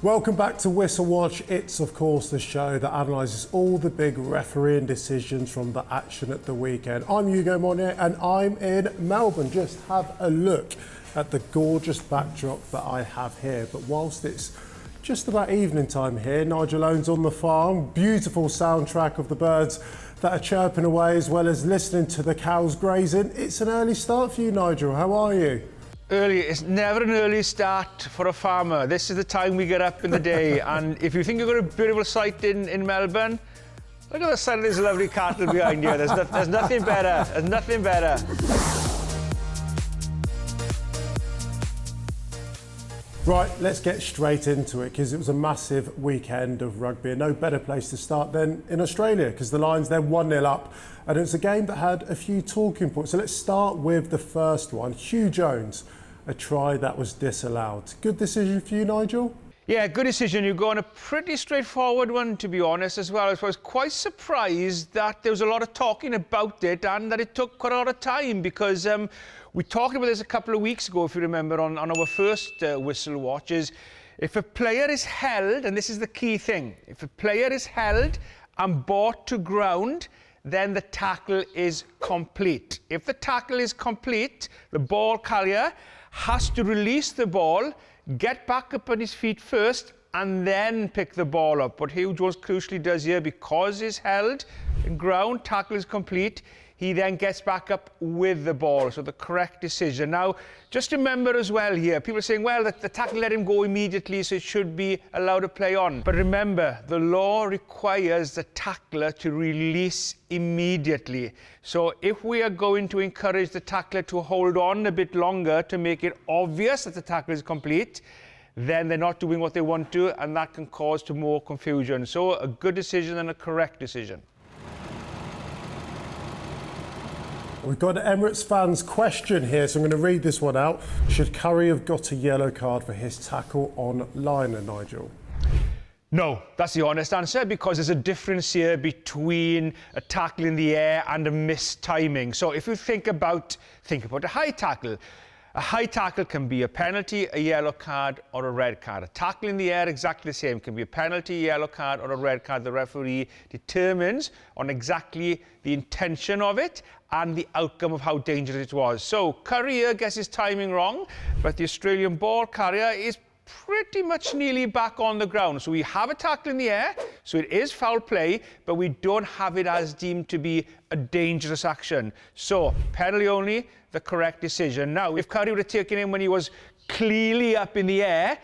Welcome back to Whistle Watch. It's of course the show that analyses all the big refereeing decisions from the action at the weekend. I'm Ugo Monye and I'm in Melbourne. Just have a look at the gorgeous backdrop that I have here. But whilst it's just about evening time here, Nigel Owens on the farm, beautiful soundtrack of the birds that are chirping away as well as listening to the cows grazing. It's an early start for you, Nigel. How are you? Early, it's never an early start for a farmer. This is the time we get up in the day, and if you think you've got a beautiful sight in Melbourne, look at the side of this lovely cattle behind you. There's nothing better. There's nothing better. Right, let's get straight into it because it was a massive weekend of rugby and no better place to start than in Australia because the Lions, they're 1-0 up and it's a game that had a few talking points. So let's start with the first one. Ugo Monye, a try that was disallowed. Good decision for you, Nigel? Yeah, good decision. You go on a pretty straightforward one, to be honest, as well. I was quite surprised that there was a lot of talking about it and that it took quite a lot of time because we talked about this a couple of weeks ago, if you remember, on our first Whistle Watch, is if a player is held, and this is the key thing, if a player is held and brought to ground, then the tackle is complete. If the tackle is complete, the ball carrier has to release the ball, get back up on his feet first, and then pick the ball up. What Hugh Jones crucially does here, because he's held in ground, tackle is complete, he then gets back up with the ball. So the correct decision. Now, just remember as well here, people are saying, well, the tackle let him go immediately, so it should be allowed to play on. But remember, the law requires the tackler to release immediately. So if we are going to encourage the tackler to hold on a bit longer to make it obvious that the tackle is complete, then they're not doing what they want to, and that can cause to more confusion. So a good decision and a correct decision. We've got an Emirates fans question here, so I'm going to read this one out. Should Curry have got a yellow card for his tackle on Liner, Nigel? No, that's the honest answer, because there's a difference here between a tackle in the air and a missed timing. So if you think about a high tackle. A high tackle can be a penalty, a yellow card, or a red card. A tackle in the air, exactly the same. Can be a penalty, yellow card, or a red card. The referee determines on exactly the intention of it and the outcome of how dangerous it was. So Curry here gets his timing wrong, but the Australian ball carrier is pretty much nearly back on the ground. So we have a tackle in the air, so it is foul play, but we don't have it as deemed to be a dangerous action. So penalty only, the correct decision. Now, if Curry would have taken him when he was clearly up in the air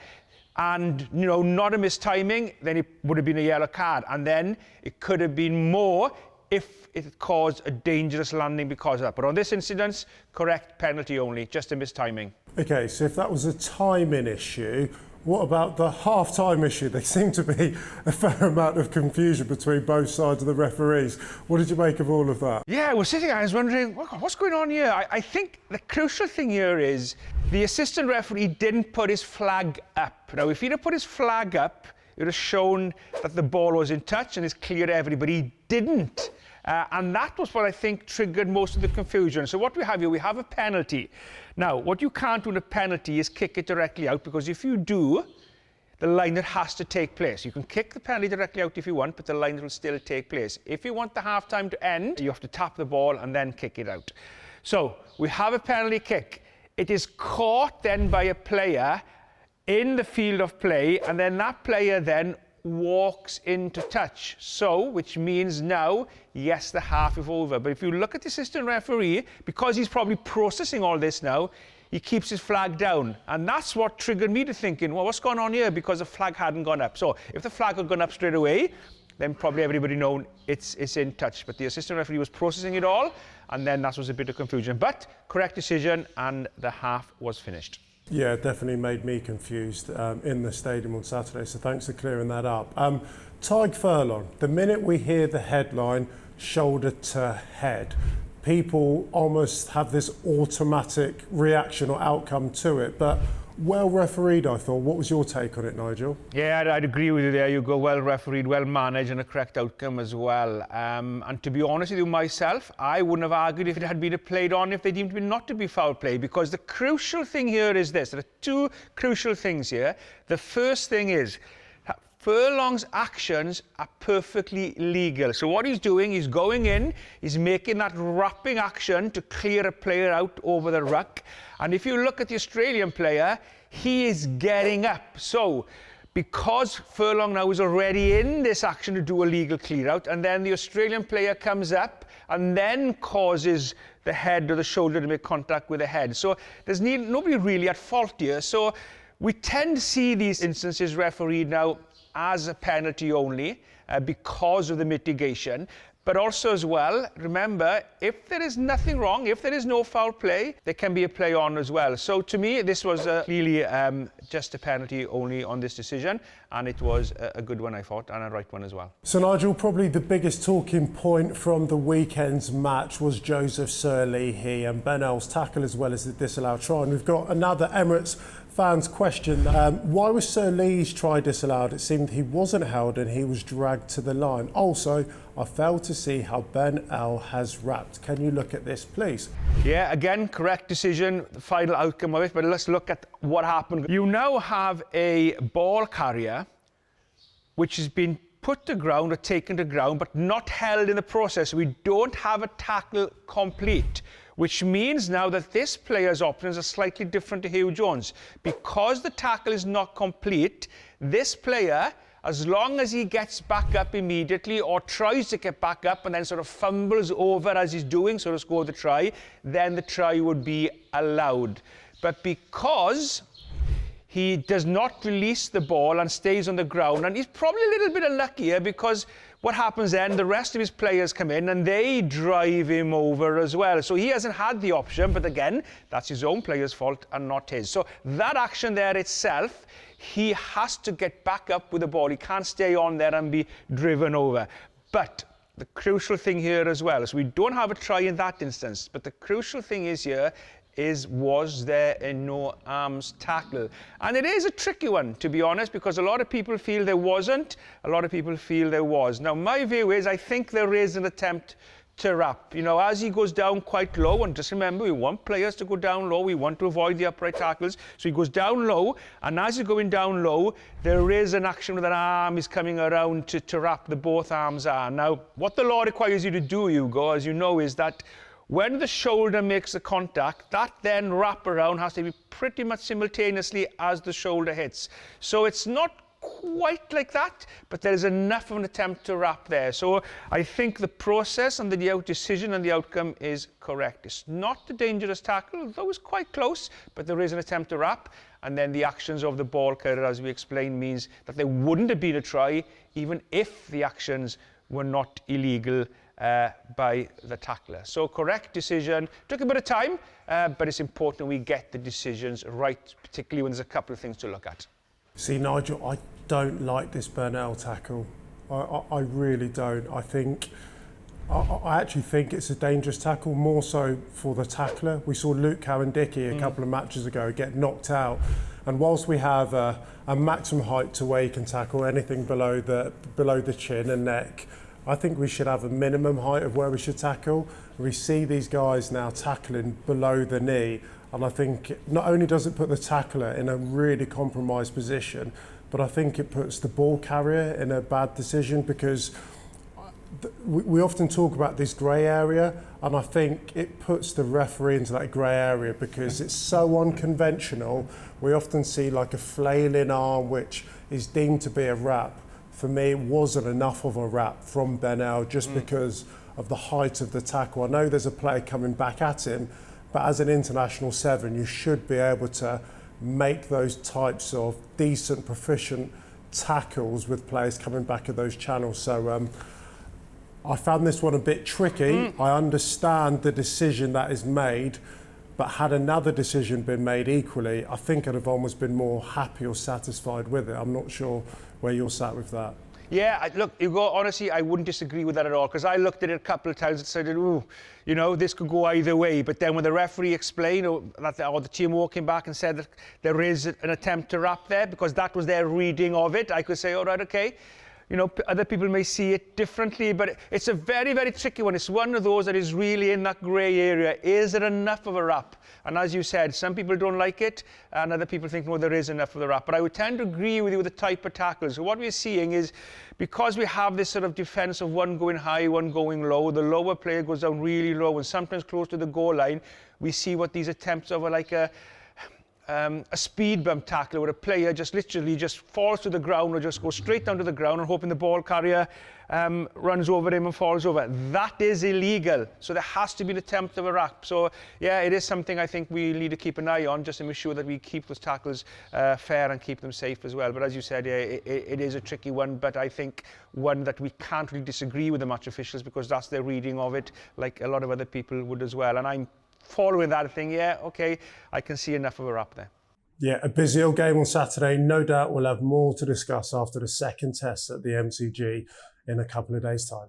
and, not a missed timing, then it would have been a yellow card. And then it could have been more if it caused a dangerous landing because of that. But on this incident, correct penalty only, just a missed timing. Okay, so if that was a timing issue, what about the half-time issue? There seemed to be a fair amount of confusion between both sides of the referees. What did you make of all of that? Yeah, well, sitting there, I was wondering, what's going on here? I think the crucial thing here is the assistant referee didn't put his flag up. Now, if he'd have put his flag up, it would have shown that the ball was in touch and it's clear to everybody. He didn't. And that was what I think triggered most of the confusion. So what we have here, we have a penalty. Now, what you can't do in a penalty is kick it directly out, because if you do, the liner has to take place. You can kick the penalty directly out if you want, but the liner will still take place. If you want the half-time to end, you have to tap the ball and then kick it out. So we have a penalty kick. It is caught then by a player in the field of play, and then that player then walks into touch. So, which means now, yes, the half is over. But if you look at the assistant referee, because he's probably processing all this now, he keeps his flag down. And that's what triggered me to thinking, well, what's going on here? Because the flag hadn't gone up. So if the flag had gone up straight away, then probably everybody known it's in touch. But the assistant referee was processing it all, and then that was a bit of confusion. But correct decision, and the half was finished. Yeah, it definitely made me confused in the stadium on Saturday, so thanks for clearing that up. Tyg Furlong, the minute we hear the headline, shoulder to head, people almost have this automatic reaction or outcome to it, but Well refereed, I thought. What was your take on it, Nigel? Yeah, I'd agree with you there. You go well refereed, well managed, and a correct outcome as well. And to be honest with you, myself, I wouldn't have argued if it had been played on if they deemed it not to be foul play, because the crucial thing here is this. There are two crucial things here. The first thing is, Furlong's actions are perfectly legal. So what he's doing, he's going in, he's making that wrapping action to clear a player out over the ruck. And if you look at the Australian player, he is getting up. So because Furlong now is already in this action to do a legal clear out, and then the Australian player comes up and then causes the head or the shoulder to make contact with the head. So there's nobody really at fault here. So we tend to see these instances refereed now as a penalty only because of the mitigation. But also as well, remember, if there is nothing wrong, if there is no foul play, there can be a play on as well. So to me, this was clearly just a penalty only on this decision, and it was a good one, I thought, and a right one as well. So Nigel, probably the biggest talking point from the weekend's match was Joseph Sirleaf and Ben Earl's tackle, as well as the disallowed try. And we've got another Emirates fans question. Why was Sirleaf's try disallowed? It seemed he wasn't held and he was dragged to the line. Also, I failed to see how Ben Earl has wrapped. Can you look at this, please? Yeah, again, correct decision, the final outcome of it, but let's look at what happened. You now have a ball carrier which has been put to ground or taken to ground, but not held in the process. We don't have a tackle complete, which means now that this player's options are slightly different to Hugh Jones. Because the tackle is not complete, this player, as long as he gets back up immediately or tries to get back up and then sort of fumbles over as he's doing, so to score the try, then the try would be allowed. But because he does not release the ball and stays on the ground, and he's probably a little bit unlucky here, because what happens then, the rest of his players come in and they drive him over as well. So he hasn't had the option, but again, that's his own player's fault and not his. So that action there itself, he has to get back up with the ball. He can't stay on there and be driven over. But the crucial thing here as well, so we don't have a try in that instance, but the crucial thing is here, was there a no arms tackle? And it is a tricky one, to be honest, because a lot of people feel there wasn't, a lot of people feel there was. Now, my view is I think there is an attempt to wrap. You know, as he goes down quite low, and just remember, we want players to go down low, we want to avoid the upright tackles, so he goes down low, and as he's going down low, there is an action with an arm is coming around to wrap the both arms are. Now, what the law requires you to do, Hugo, as you know, is that when the shoulder makes the contact, that then wrap around has to be pretty much simultaneously as the shoulder hits. So it's not quite like that, but there is enough of an attempt to wrap there. So I think the process and the decision and the outcome is correct. It's not a dangerous tackle, though it's quite close, but there is an attempt to wrap. And then the actions of the ball carrier, as we explained, means that there wouldn't have been a try, even if the actions were not illegal by the tackler. So correct decision. Took a bit of time, but it's important we get the decisions right, particularly when there's a couple of things to look at. See, Nigel, I don't like this Ben Earl tackle. I really don't. I actually think it's a dangerous tackle, more so for the tackler. We saw Luke Cowan-Dickey a couple of matches ago get knocked out. And whilst we have a maximum height to where you can tackle anything below the chin and neck, I think we should have a minimum height of where we should tackle. We see these guys now tackling below the knee, and I think not only does it put the tackler in a really compromised position, but I think it puts the ball carrier in a bad decision, because we often talk about this grey area, and I think it puts the referee into that grey area because it's so unconventional. We often see like a flailing arm, which is deemed to be a wrap. For me, it wasn't enough of a wrap from Ben Earl just because of the height of the tackle. I know there's a player coming back at him, but as an international 7, you should be able to make those types of decent, proficient tackles with players coming back at those channels. So I found this one a bit tricky. I understand the decision that is made, but had another decision been made equally, I think I'd have almost been more happy or satisfied with it. I'm not sure where you're sat with that. Yeah, look, Ugo, honestly, I wouldn't disagree with that at all, because I looked at it a couple of times and said, ooh, you know, this could go either way. But then when the referee explained, or the team walking back and said that there is an attempt to wrap there, because that was their reading of it, I could say, all right, okay. You know, other people may see it differently, but it's a very, very tricky one. It's one of those that is really in that grey area. Is there enough of a wrap? And as you said, some people don't like it, and other people think, no, there is enough of the wrap. But I would tend to agree with you with the type of tackles. So what we're seeing is, because we have this sort of defence of one going high, one going low, the lower player goes down really low, and sometimes close to the goal line, we see what these attempts of are like a speed bump tackle where a player just literally just falls to the ground or just goes straight down to the ground and hoping the ball carrier runs over him and falls over. That is illegal. So there has to be an attempt of a wrap. So yeah, it is something I think we need to keep an eye on, just to make sure that we keep those tackles fair and keep them safe as well. But as you said, yeah, it is a tricky one, but I think one that we can't really disagree with the match officials, because that's their reading of it, like a lot of other people would as well. And I'm following that thing, yeah, okay, I can see enough of a wrap there. Yeah, a busy old game on Saturday. No doubt we'll have more to discuss after the second test at the MCG in a couple of days' time.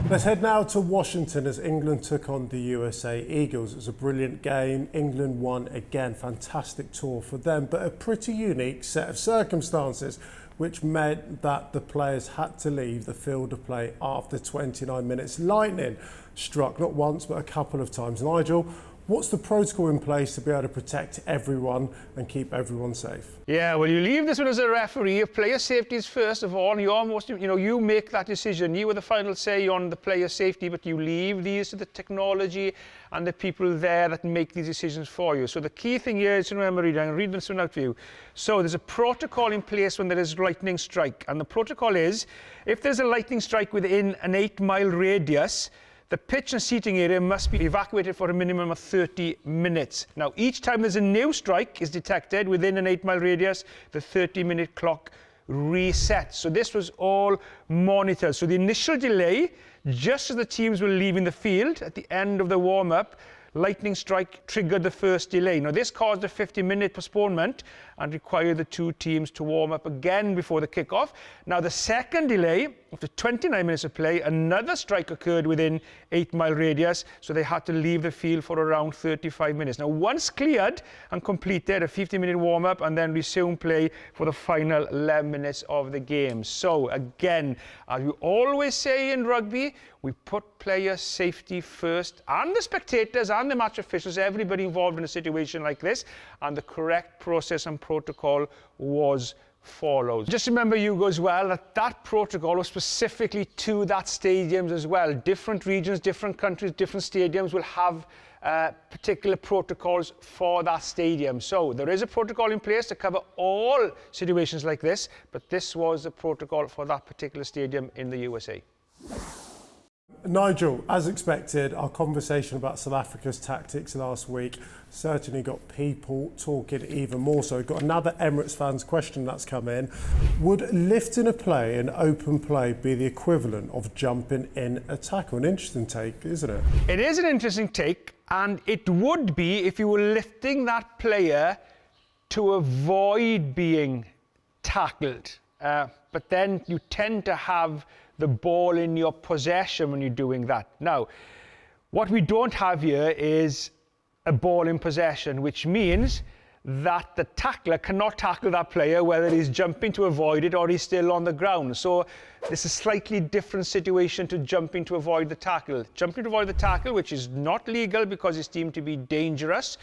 Let's head now to Washington as England took on the USA Eagles. It was a brilliant game. England won again. Fantastic tour for them, but a pretty unique set of circumstances, which meant that the players had to leave the field of play after 29 minutes. Lightning struck not once but a couple of times. Nigel, what's the protocol in place to be able to protect everyone and keep everyone safe? Yeah, well, you leave this one as a referee. Player safety is first of all, and you almost, you know, you make that decision. You have the final say on the player safety, but you leave these to the technology and the people there that make these decisions for you. So the key thing here is to remember, I'm reading this one out for you. So there's a protocol in place when there is lightning strike, and the protocol is, if there's a lightning strike within an 8-mile radius, the pitch and seating area must be evacuated for a minimum of 30 minutes. Now, each time there's a new strike is detected within an 8-mile radius, the 30-minute clock resets. So this was all monitored. So the initial delay, just as the teams were leaving the field at the end of the warm-up, lightning strike triggered the first delay. Now, this caused a 50-minute postponement and required the two teams to warm up again before the kickoff. Now, the second delay, after 29 minutes of play, another strike occurred within 8-mile radius, so they had to leave the field for around 35 minutes. Now, once cleared and completed, a 50-minute warm-up and then resume play for the final 11 minutes of the game. So, again, as we always say in rugby, we put player safety first, and the spectators and the match officials, everybody involved in a situation like this, and the correct process and protocol was followed. Just remember, Ugo, as well, that protocol was specifically to that stadiums as well. Different regions, different countries, different stadiums will have particular protocols for that stadium. So there is a protocol in place to cover all situations like this, but this was the protocol for that particular stadium in the USA. Nigel, as expected, our conversation about South Africa's tactics last week certainly got people talking even more so. We've got another Emirates fans question that's come in. Would lifting a play in open play be the equivalent of jumping in a tackle? An interesting take, isn't it? It is an interesting take, and it would be if you were lifting that player to avoid being tackled. But then you tend to have the ball in your possession when you're doing that. Now, what we don't have here is a ball in possession, which means that the tackler cannot tackle that player, whether he's jumping to avoid it or he's still on the ground. So this is a slightly different situation to jumping to avoid the tackle. Jumping to avoid the tackle, which is not legal because it's deemed to be dangerous,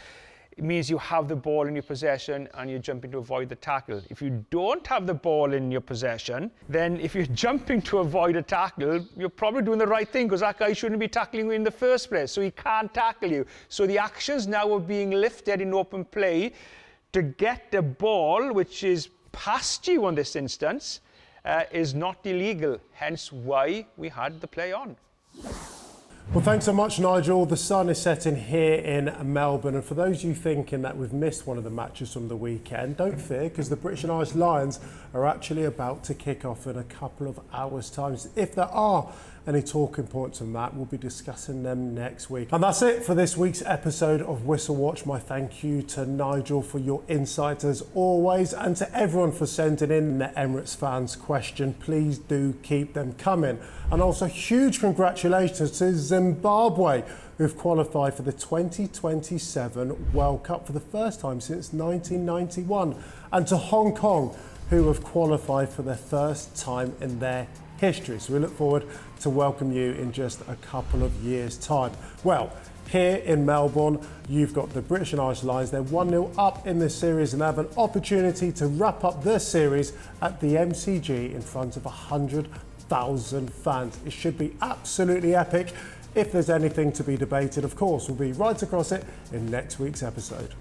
it means you have the ball in your possession and you're jumping to avoid the tackle. If you don't have the ball in your possession, then if you're jumping to avoid a tackle, you're probably doing the right thing, because that guy shouldn't be tackling you in the first place, so he can't tackle you. So the actions now are being lifted in open play to get the ball, which is past you in this instance, is not illegal, hence why we had the play on. Well, thanks so much, Nigel. The sun is setting here in Melbourne, and for those of you thinking that we've missed one of the matches from the weekend, don't fear, because the British and Irish Lions are actually about to kick off in a couple of hours' time. If there are any talking points on that. We'll be discussing them next week. And that's it for this week's episode of Whistle Watch. My thank you to Nigel for your insights as always, and to everyone for sending in the Emirates fans question. Please do keep them coming. And also huge congratulations to Zimbabwe, who've qualified for the 2027 World Cup for the first time since 1991, and to Hong Kong, who have qualified for their first time in their history. So we look forward to welcome you in just a couple of years' time. Well, here in Melbourne, you've got the British and Irish Lions. They're 1-0 up in this series and have an opportunity to wrap up their series at the MCG in front of 100,000 fans. It should be absolutely epic. If there's anything to be debated, of course, we'll be right across it in next week's episode.